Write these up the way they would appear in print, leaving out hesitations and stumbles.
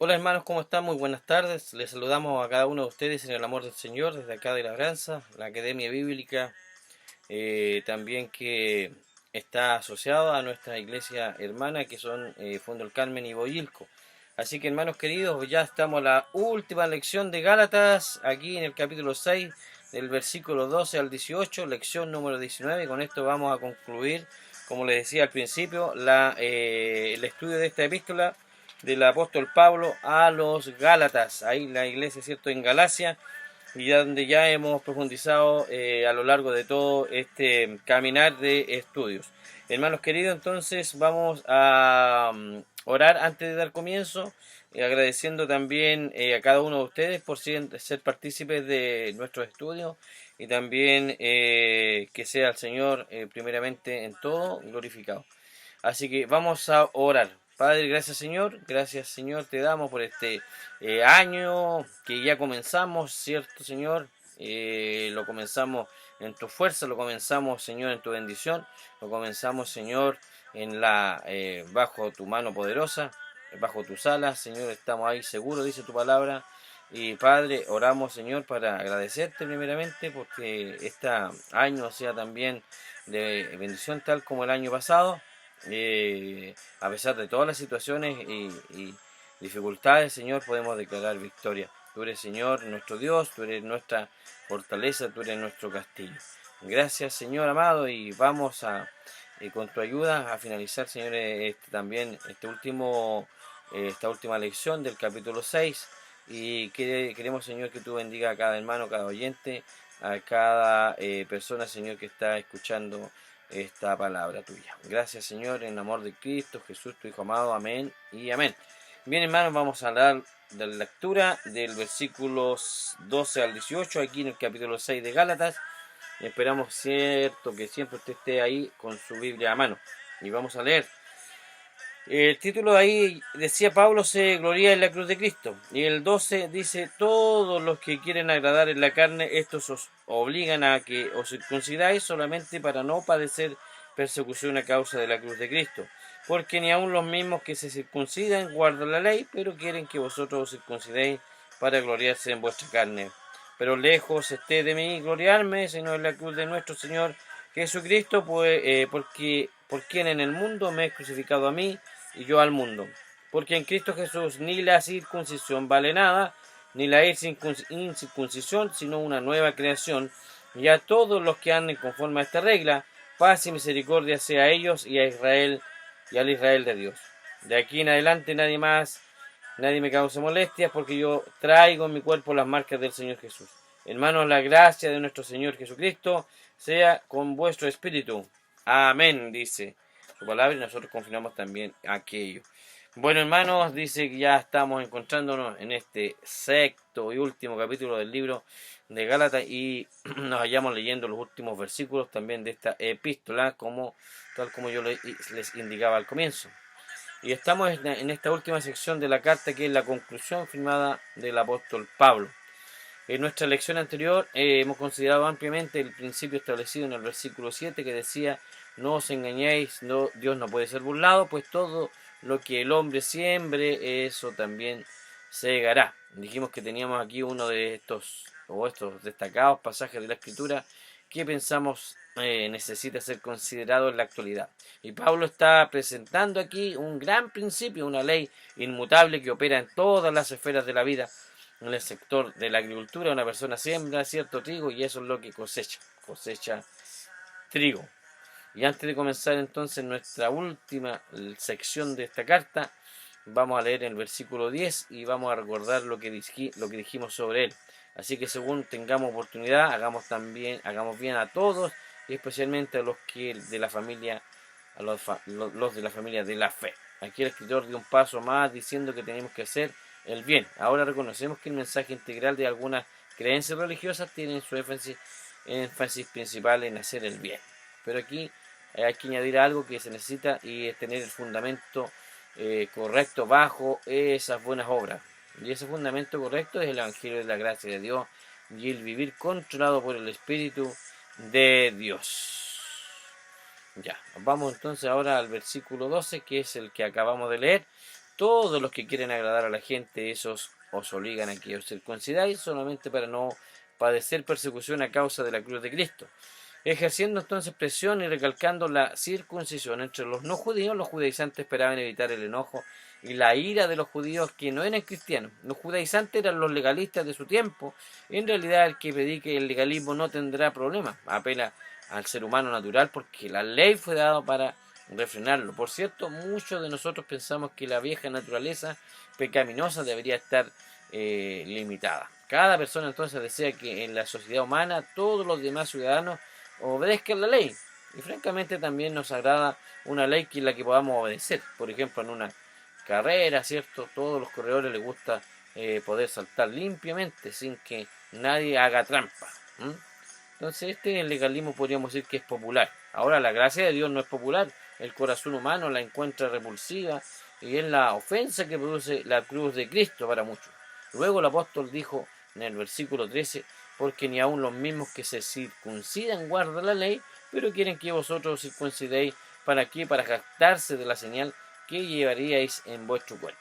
Hola hermanos, ¿cómo están? Muy buenas tardes. Les saludamos a cada uno de ustedes en el amor del Señor desde acá de Labranza, la Academia Bíblica, también que está asociada a nuestra iglesia hermana que son Fondo el Carmen y Boyilco. Así que hermanos queridos, ya estamos en la última lección de Gálatas, aquí en el capítulo 6, del versículo 12 al 18, lección número 19. Con esto vamos a concluir, como les decía al principio, el estudio de esta epístola del apóstol Pablo a los Gálatas, ahí la iglesia, ¿cierto?, en Galacia, y ya donde ya hemos profundizado a lo largo de todo este caminar de estudios. Hermanos queridos, entonces vamos a orar antes de dar comienzo, agradeciendo también a cada uno de ustedes por ser partícipes de nuestros estudios y también que sea el Señor primeramente en todo glorificado. Así que vamos a orar. Padre, gracias Señor, te damos por este año que ya comenzamos, ¿cierto Señor? Lo comenzamos en tu fuerza, lo comenzamos Señor en tu bendición, lo comenzamos Señor bajo tu mano poderosa, bajo tus alas, Señor, estamos ahí seguros, dice tu palabra. Y Padre, oramos Señor para agradecerte primeramente porque este año sea también de bendición tal como el año pasado. A pesar de todas las situaciones y dificultades, Señor, podemos declarar victoria. Tú eres, Señor, nuestro Dios, tú eres nuestra fortaleza, tú eres nuestro castillo. Gracias, Señor amado, y vamos con tu ayuda, a finalizar, Señor, también esta última lección del capítulo 6. Y queremos, Señor, que tú bendiga a cada hermano, cada oyente, a cada persona, Señor, que está escuchando esta palabra tuya. Gracias, Señor, en amor de Cristo, Jesús, tu Hijo amado. Amén y amén. Bien, hermanos, vamos a hablar de la lectura del versículos 12 al 18, aquí en el capítulo 6 de Gálatas. Esperamos, cierto, que siempre usted esté ahí con su Biblia a mano. Y vamos a leer. El título de ahí decía: Pablo se gloria en la cruz de Cristo. Y el 12 dice: todos los que quieren agradar en la carne, estos os obligan a que os circuncidáis solamente para no padecer persecución a causa de la cruz de Cristo. Porque ni aun los mismos que se circuncidan guardan la ley, pero quieren que vosotros os circuncidéis para gloriarse en vuestra carne. Pero lejos esté de mí gloriarme, sino en la cruz de nuestro Señor Jesucristo, pues, por quien en el mundo me he crucificado a mí y yo al mundo. Porque en Cristo Jesús ni la circuncisión vale nada, ni la incircuncisión, sino una nueva creación. Y a todos los que anden conforme a esta regla, paz y misericordia sea a ellos y a Israel y al Israel de Dios. De aquí en adelante nadie me cause molestias, porque yo traigo en mi cuerpo las marcas del Señor Jesús. Hermanos, la gracia de nuestro Señor Jesucristo sea con vuestro espíritu. Amén, dice su palabra, y nosotros confirmamos también aquello. Bueno, hermanos, dice que ya estamos encontrándonos en este sexto y último capítulo del libro de Gálatas y nos vayamos leyendo los últimos versículos también de esta epístola, tal como yo les indicaba al comienzo. Y estamos en esta última sección de la carta, que es la conclusión firmada del apóstol Pablo. En nuestra lección anterior hemos considerado ampliamente el principio establecido en el versículo 7, que decía: no os engañéis, no, Dios no puede ser burlado, pues todo lo que el hombre siembre, eso también segará. Dijimos que teníamos aquí uno de estos destacados pasajes de la Escritura que pensamos necesita ser considerado en la actualidad. Y Pablo está presentando aquí un gran principio, una ley inmutable que opera en todas las esferas de la vida. En el sector de la agricultura, una persona siembra cierto trigo y eso es lo que cosecha trigo. Y antes de comenzar entonces nuestra última sección de esta carta, vamos a leer el versículo 10 y vamos a recordar lo que dijimos sobre él. Así que según tengamos oportunidad, hagamos bien a todos, y especialmente a los que de la familia, los de la familia de la fe. Aquí el escritor dio un paso más diciendo que tenemos que hacer el bien. Ahora reconocemos que el mensaje integral de algunas creencias religiosas tiene su énfasis principal en hacer el bien. Pero aquí hay que añadir algo que se necesita, y es tener el fundamento correcto bajo esas buenas obras. Y ese fundamento correcto es el Evangelio de la gracia de Dios y el vivir controlado por el Espíritu de Dios. Ya, vamos entonces ahora al versículo 12, que es el que acabamos de leer. todos los que quieren agradar a la gente, esos os obligan a que os circuncidáis solamente para no padecer persecución a causa de la cruz de Cristo. Ejerciendo entonces presión y recalcando la circuncisión entre los no judíos, los judaizantes esperaban evitar el enojo y la ira de los judíos que no eran cristianos. Los judaizantes eran los legalistas de su tiempo. En realidad el que predique el legalismo no tendrá problema. Apela al ser humano natural porque la ley fue dada para refrenarlo. Por cierto, muchos de nosotros pensamos que la vieja naturaleza pecaminosa debería estar limitada. Cada persona entonces desea que en la sociedad humana todos los demás ciudadanos obedezcan la ley. Y francamente también nos agrada una ley que es la que podamos obedecer. Por ejemplo, en una carrera, ¿cierto? Todos los corredores les gusta poder saltar limpiamente sin que nadie haga trampa. Entonces el legalismo podríamos decir que es popular. Ahora la gracia de Dios no es popular. El corazón humano la encuentra repulsiva y es la ofensa que produce la cruz de Cristo para muchos. Luego el apóstol dijo en el versículo 13, porque ni aun los mismos que se circuncidan guardan la ley, pero quieren que vosotros os circuncidéis. ¿Para qué? Para jactarse de la señal que llevaríais en vuestro cuerpo.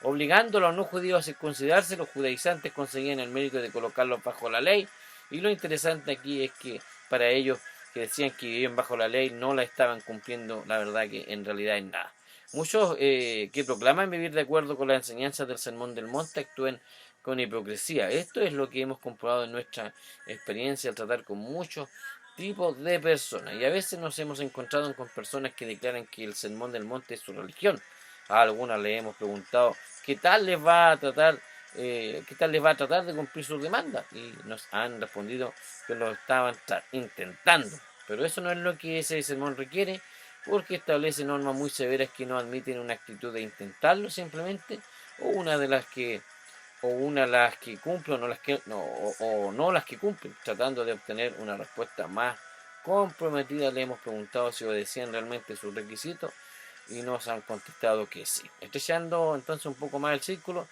Obligando a los no judíos a circuncidarse, los judaizantes conseguían el mérito de colocarlos bajo la ley. Y lo interesante aquí es que para ellos que decían que vivían bajo la ley no la estaban cumpliendo, la verdad que en realidad es nada. Muchos que proclaman vivir de acuerdo con las enseñanzas del Sermón del Monte actúan con hipocresía. Esto es lo que hemos comprobado en nuestra experiencia al tratar con muchos tipos de personas. Y a veces nos hemos encontrado con personas que declaran que el Sermón del Monte es su religión. A algunas le hemos preguntado qué tal les va a tratar de cumplir sus demandas, y nos han respondido que lo estaban intentando, pero eso no es lo que ese sermón requiere, porque establece normas muy severas que no admiten una actitud de intentarlo simplemente, o una de las que cumplen o no las que cumplen, tratando de obtener una respuesta más comprometida. Le hemos preguntado si obedecían realmente sus requisitos y nos han contestado que sí. Estrechando entonces un poco más el círculo,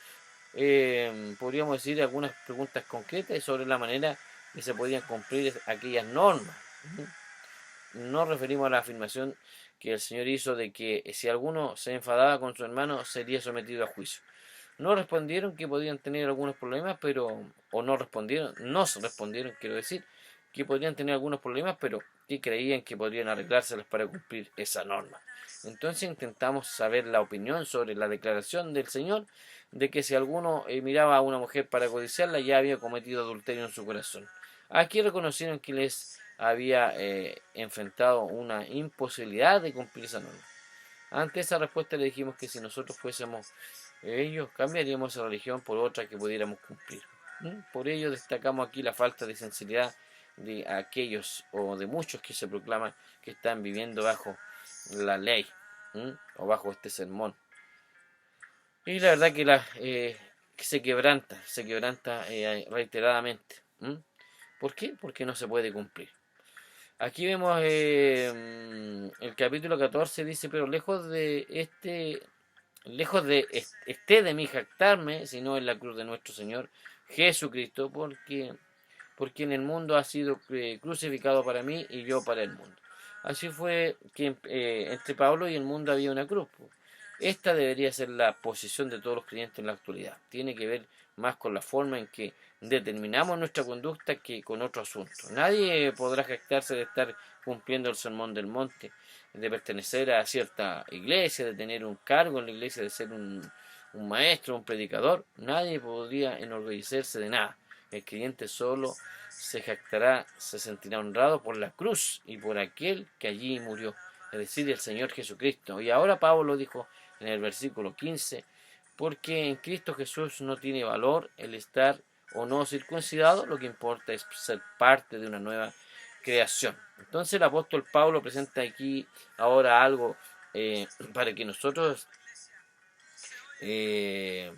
podríamos decir algunas preguntas concretas sobre la manera que se podían cumplir aquellas normas. Nos referimos a la afirmación que el Señor hizo de que si alguno se enfadaba con su hermano sería sometido a juicio. No respondieron que podían tener algunos problemas, nos respondieron, quiero decir, que podrían tener algunos problemas, pero que creían que podrían arreglárselas para cumplir esa norma. Entonces intentamos saber la opinión sobre la declaración del Señor de que si alguno miraba a una mujer para codiciarla, ya había cometido adulterio en su corazón. Aquí reconocieron que les había enfrentado una imposibilidad de cumplir esa norma. Ante esa respuesta le dijimos que si nosotros fuésemos ellos, cambiaríamos esa religión por otra que pudiéramos cumplir. Por ello destacamos aquí la falta de sinceridad de aquellos o de muchos que se proclaman que están viviendo bajo la ley o bajo este sermón. Y la verdad que se quebranta reiteradamente. ¿Por qué? Porque no se puede cumplir. Aquí vemos el capítulo 14 dice, pero lejos de esté de mí jactarme, sino en la cruz de nuestro Señor Jesucristo, porque en el mundo ha sido crucificado para mí y yo para el mundo. Así fue que entre Pablo y el mundo había una cruz. Esta debería ser la posición de todos los creyentes en la actualidad. Tiene que ver más con la forma en que determinamos nuestra conducta que con otro asunto. Nadie podrá jactarse de estar cumpliendo el sermón del monte, de pertenecer a cierta iglesia, de tener un cargo en la iglesia, de ser un maestro, un predicador. Nadie podría enorgullecerse de nada. El creyente solo se jactará, se sentirá honrado por la cruz y por aquel que allí murió, es decir, el Señor Jesucristo. Y ahora Pablo dijo en el versículo 15, porque en Cristo Jesús no tiene valor el estar o no circuncidado, lo que importa es ser parte de una nueva creación. Entonces el apóstol Pablo presenta aquí ahora algo para que nosotros en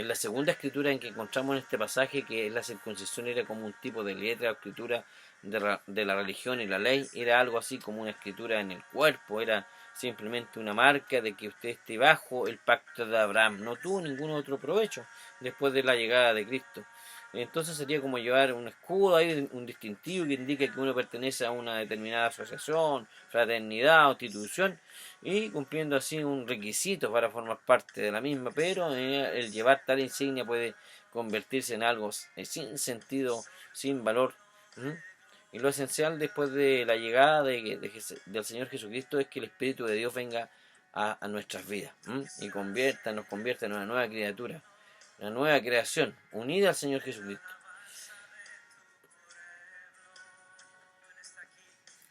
la segunda escritura en que encontramos en este pasaje que la circuncisión era como un tipo de letra o escritura de la religión y la ley, era algo así como una escritura en el cuerpo, era simplemente una marca de que usted esté bajo el pacto de Abraham. No tuvo ningún otro provecho después de la llegada de Cristo. Entonces sería como llevar un escudo ahí, un distintivo que indica que uno pertenece a una determinada asociación, fraternidad o institución, y cumpliendo así un requisito para formar parte de la misma, pero el llevar tal insignia puede convertirse en algo sin sentido, sin valor. ¿Mm? Y lo esencial después de la llegada del Señor Jesucristo es que el Espíritu de Dios venga a nuestras vidas. ¿Mm? Y nos convierta en una nueva criatura, una nueva creación, unida al Señor Jesucristo.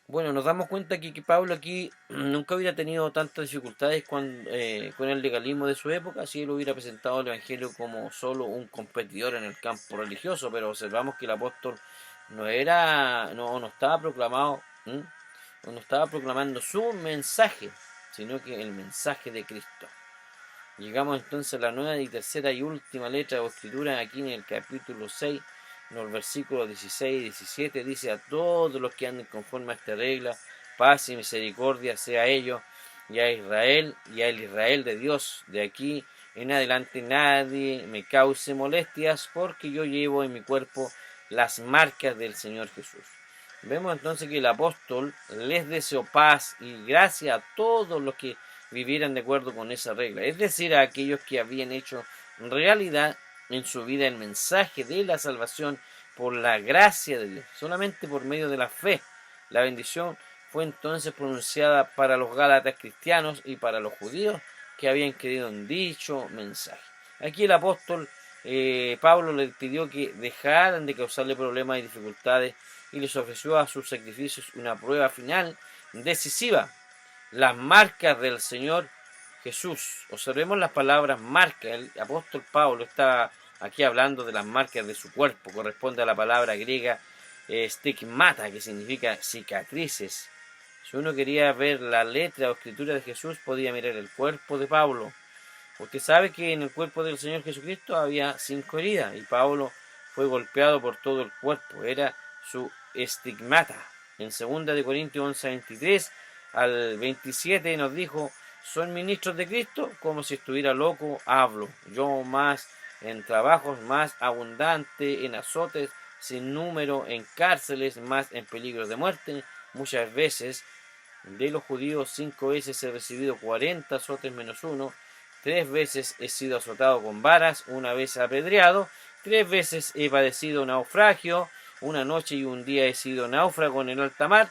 Bueno, nos damos cuenta que Pablo aquí nunca hubiera tenido tantas dificultades con el legalismo de su época si él hubiera presentado el Evangelio como solo un competidor en el campo religioso, pero observamos que el apóstol no estaba proclamado, ¿m? No estaba proclamando su mensaje, sino que el mensaje de Cristo. Llegamos entonces a la nueva y tercera y última letra o escritura aquí en el capítulo 6, en los versículos 16 y 17, dice: a todos los que anden conforme a esta regla, paz y misericordia sea a ellos y a Israel y al Israel de Dios. De aquí en adelante nadie me cause molestias, porque yo llevo en mi cuerpo las marcas del Señor Jesús. Vemos entonces que el apóstol les deseó paz y gracia a todos los que vivieran de acuerdo con esa regla, es decir, a aquellos que habían hecho realidad en su vida el mensaje de la salvación por la gracia de Dios, solamente por medio de la fe. La bendición fue entonces pronunciada para los gálatas cristianos y para los judíos que habían creído en dicho mensaje. Aquí el apóstol Pablo les pidió que dejaran de causarle problemas y dificultades y les ofreció a sus sacrificios una prueba final decisiva: las marcas del Señor Jesús. Observemos las palabras marca. El apóstol Pablo está aquí hablando de las marcas de su cuerpo. Corresponde a la palabra griega stigmata, que significa cicatrices. Si uno quería ver la letra o escritura de Jesús, podía mirar el cuerpo de Pablo. Usted sabe que en el cuerpo del Señor Jesucristo había 5 heridas y Pablo fue golpeado por todo el cuerpo. Era su estigmata. En 2 de Corintios 11:23 al 27 nos dijo: son ministros de Cristo, como si estuviera loco hablo. Yo más en trabajos, más abundante en azotes, sin número en cárceles, más en peligros de muerte. Muchas veces de los judíos 5 veces he recibido 40 azotes menos uno. 3 veces he sido azotado con varas, 1 vez apedreado, 3 veces he padecido naufragio, 1 noche y 1 día he sido náufrago en el alta mar,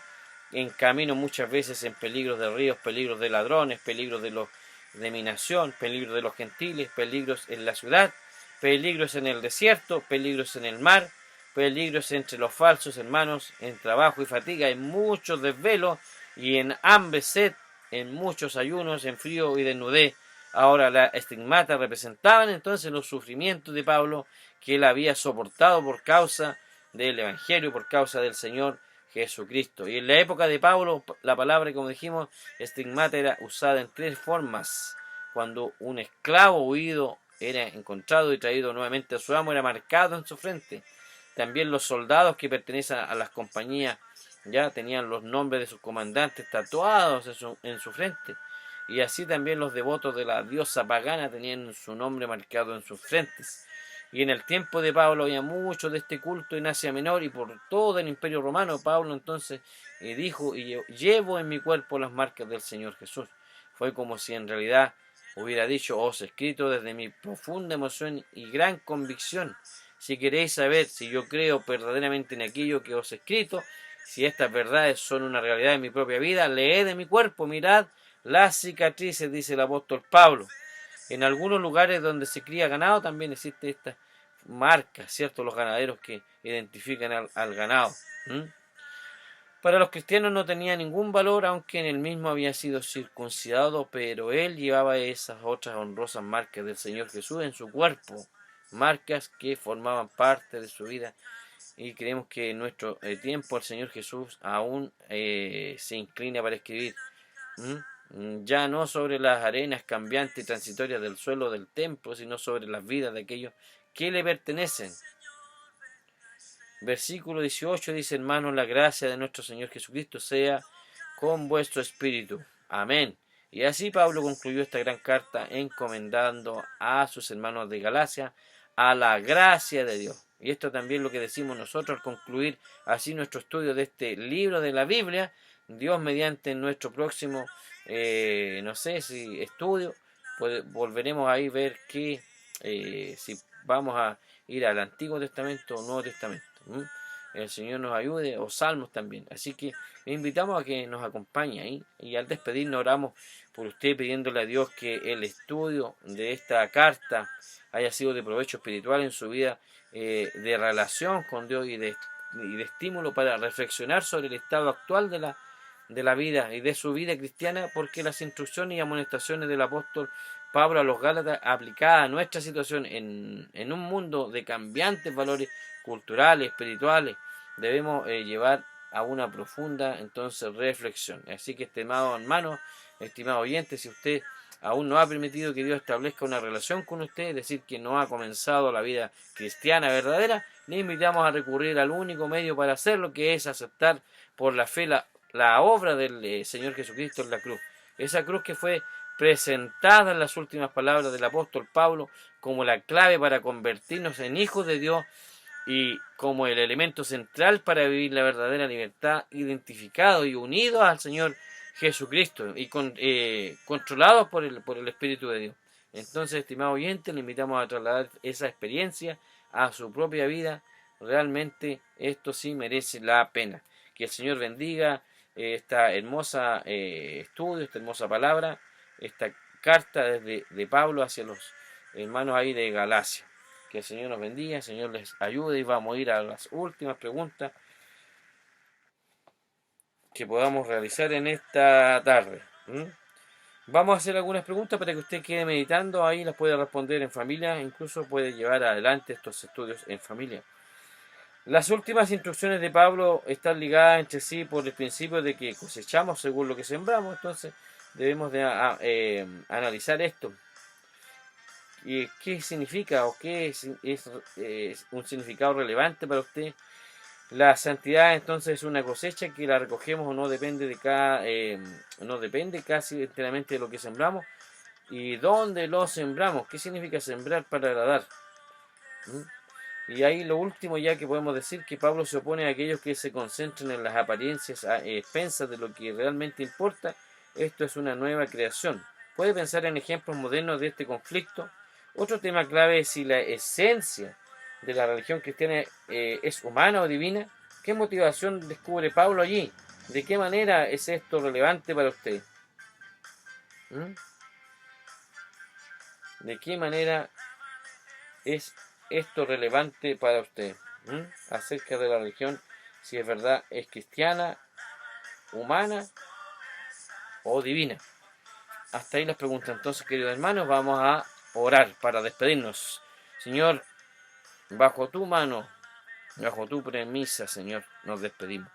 en camino muchas veces en peligros de ríos, peligros de ladrones, peligros de mi nación, peligros de los gentiles, peligros en la ciudad, peligros en el desierto, peligros en el mar, peligros entre los falsos hermanos, en trabajo y fatiga, en muchos desvelos y en hambre, sed, en muchos ayunos, en frío y desnudez. Ahora, la estigmata representaban entonces los sufrimientos de Pablo que él había soportado por causa del Evangelio, por causa del Señor Jesucristo. Y en la época de Pablo, la palabra, como dijimos, estigmata, era usada en 3 formas. Cuando un esclavo huido era encontrado y traído nuevamente a su amo, era marcado en su frente. También los soldados que pertenecen a las compañías ya tenían los nombres de sus comandantes tatuados en su frente. Y así también los devotos de la diosa pagana tenían su nombre marcado en sus frentes. Y en el tiempo de Pablo había mucho de este culto en Asia Menor y por todo el Imperio Romano. Pablo entonces dijo: y llevo en mi cuerpo las marcas del Señor Jesús. Fue como si en realidad hubiera dicho: os he escrito desde mi profunda emoción y gran convicción. Si queréis saber si yo creo verdaderamente en aquello que os he escrito, si estas verdades son una realidad en mi propia vida, leed de mi cuerpo, mirad las cicatrices, dice el apóstol Pablo. En algunos lugares donde se cría ganado también existe esta marca, ¿cierto? Los ganaderos que identifican al ganado. Para los cristianos no tenía ningún valor, aunque en el mismo había sido circuncidado, pero él llevaba esas otras honrosas marcas del Señor Jesús en su cuerpo, marcas que formaban parte de su vida. Y creemos que en nuestro tiempo el Señor Jesús aún se inclina para escribir. Ya no sobre las arenas cambiantes y transitorias del suelo del templo, sino sobre las vidas de aquellos que le pertenecen. Versículo 18 dice: hermanos, la gracia de nuestro Señor Jesucristo sea con vuestro espíritu. Amén. Y así Pablo concluyó esta gran carta encomendando a sus hermanos de Galacia a la gracia de Dios. Y esto también es lo que decimos nosotros al concluir así nuestro estudio de este libro de la Biblia. Dios mediante nuestro próximo, no sé si estudio, pues volveremos ahí a ver que si vamos a ir al Antiguo Testamento o Nuevo Testamento. El Señor nos ayude, o Salmos también. Así que le invitamos a que nos acompañe ahí. Y al despedirnos oramos por usted, pidiéndole a Dios que el estudio de esta carta haya sido de provecho espiritual en su vida, de relación con Dios y de estímulo para reflexionar sobre el estado actual de la vida y de su vida cristiana, porque las instrucciones y amonestaciones del apóstol Pablo a los Gálatas, aplicadas a nuestra situación en un mundo de cambiantes valores culturales, espirituales, debemos llevar a una profunda entonces reflexión. Así que, estimado hermano, estimado oyente, si usted aún no ha permitido que Dios establezca una relación con usted, es decir, que no ha comenzado la vida cristiana verdadera, le invitamos a recurrir al único medio para hacerlo, que es aceptar por la fe la obra del Señor Jesucristo en la cruz. Esa cruz que fue presentada en las últimas palabras del apóstol Pablo como la clave para convertirnos en hijos de Dios y como el elemento central para vivir la verdadera libertad, identificados y unidos al Señor Jesucristo y controlados por el Espíritu de Dios. Entonces, estimado oyente, le invitamos a trasladar esa experiencia a su propia vida. Realmente esto sí merece la pena. Que el Señor bendiga esta hermosa estudio, esta hermosa palabra, esta carta de Pablo hacia los hermanos ahí de Galacia. Que el Señor nos bendiga, el Señor les ayude, y vamos a ir a las últimas preguntas que podamos realizar en esta tarde. Vamos a hacer algunas preguntas para que usted quede meditando, ahí las puede responder en familia, incluso puede llevar adelante estos estudios en familia. Las últimas instrucciones de Pablo están ligadas entre sí por el principio de que cosechamos según lo que sembramos, entonces debemos de analizar esto. ¿Y qué significa o qué es un significado relevante para usted? La santidad entonces es una cosecha que la recogemos o no depende no depende casi enteramente de lo que sembramos y dónde lo sembramos. ¿Qué significa sembrar para agradar? Y ahí lo último ya que podemos decir, que Pablo se opone a aquellos que se concentran en las apariencias a expensas de lo que realmente importa. Esto es una nueva creación. ¿Puede pensar en ejemplos modernos de este conflicto? Otro tema clave es si la esencia de la religión cristiana es humana o divina. ¿Qué motivación descubre Pablo allí? ¿De qué manera es esto relevante para usted? ¿De qué manera es esto relevante para usted? Acerca de la religión, si es verdad, es cristiana, humana o divina. Hasta ahí las preguntas. Entonces, queridos hermanos, vamos a orar para despedirnos. Señor, bajo tu mano, bajo tu premisa, Señor, nos despedimos.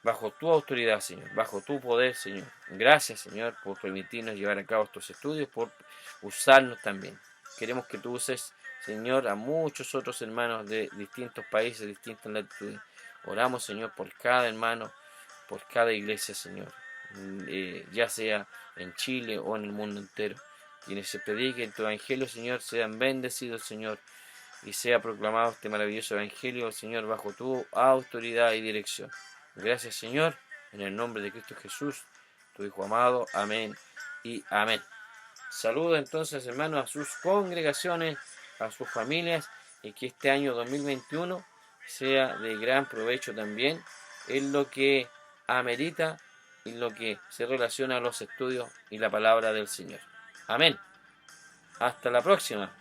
Bajo tu autoridad, Señor, bajo tu poder, Señor. Gracias, Señor, por permitirnos llevar a cabo estos estudios, por usarnos también. Queremos que tú uses, Señor, a muchos otros hermanos de distintos países, distintas latitudes. Oramos, Señor, por cada hermano, por cada iglesia, Señor, ya sea en Chile o en el mundo entero. Quienes se prediquen tu evangelio, Señor, sean bendecidos, Señor, y sea proclamado este maravilloso evangelio, Señor, bajo tu autoridad y dirección. Gracias, Señor, en el nombre de Cristo Jesús, tu Hijo amado. Amén y amén. Saludo entonces, hermanos, a sus congregaciones, a sus familias, y que este año 2021 sea de gran provecho también en lo que amerita y lo que se relaciona a los estudios y la palabra del Señor. Amén. Hasta la próxima.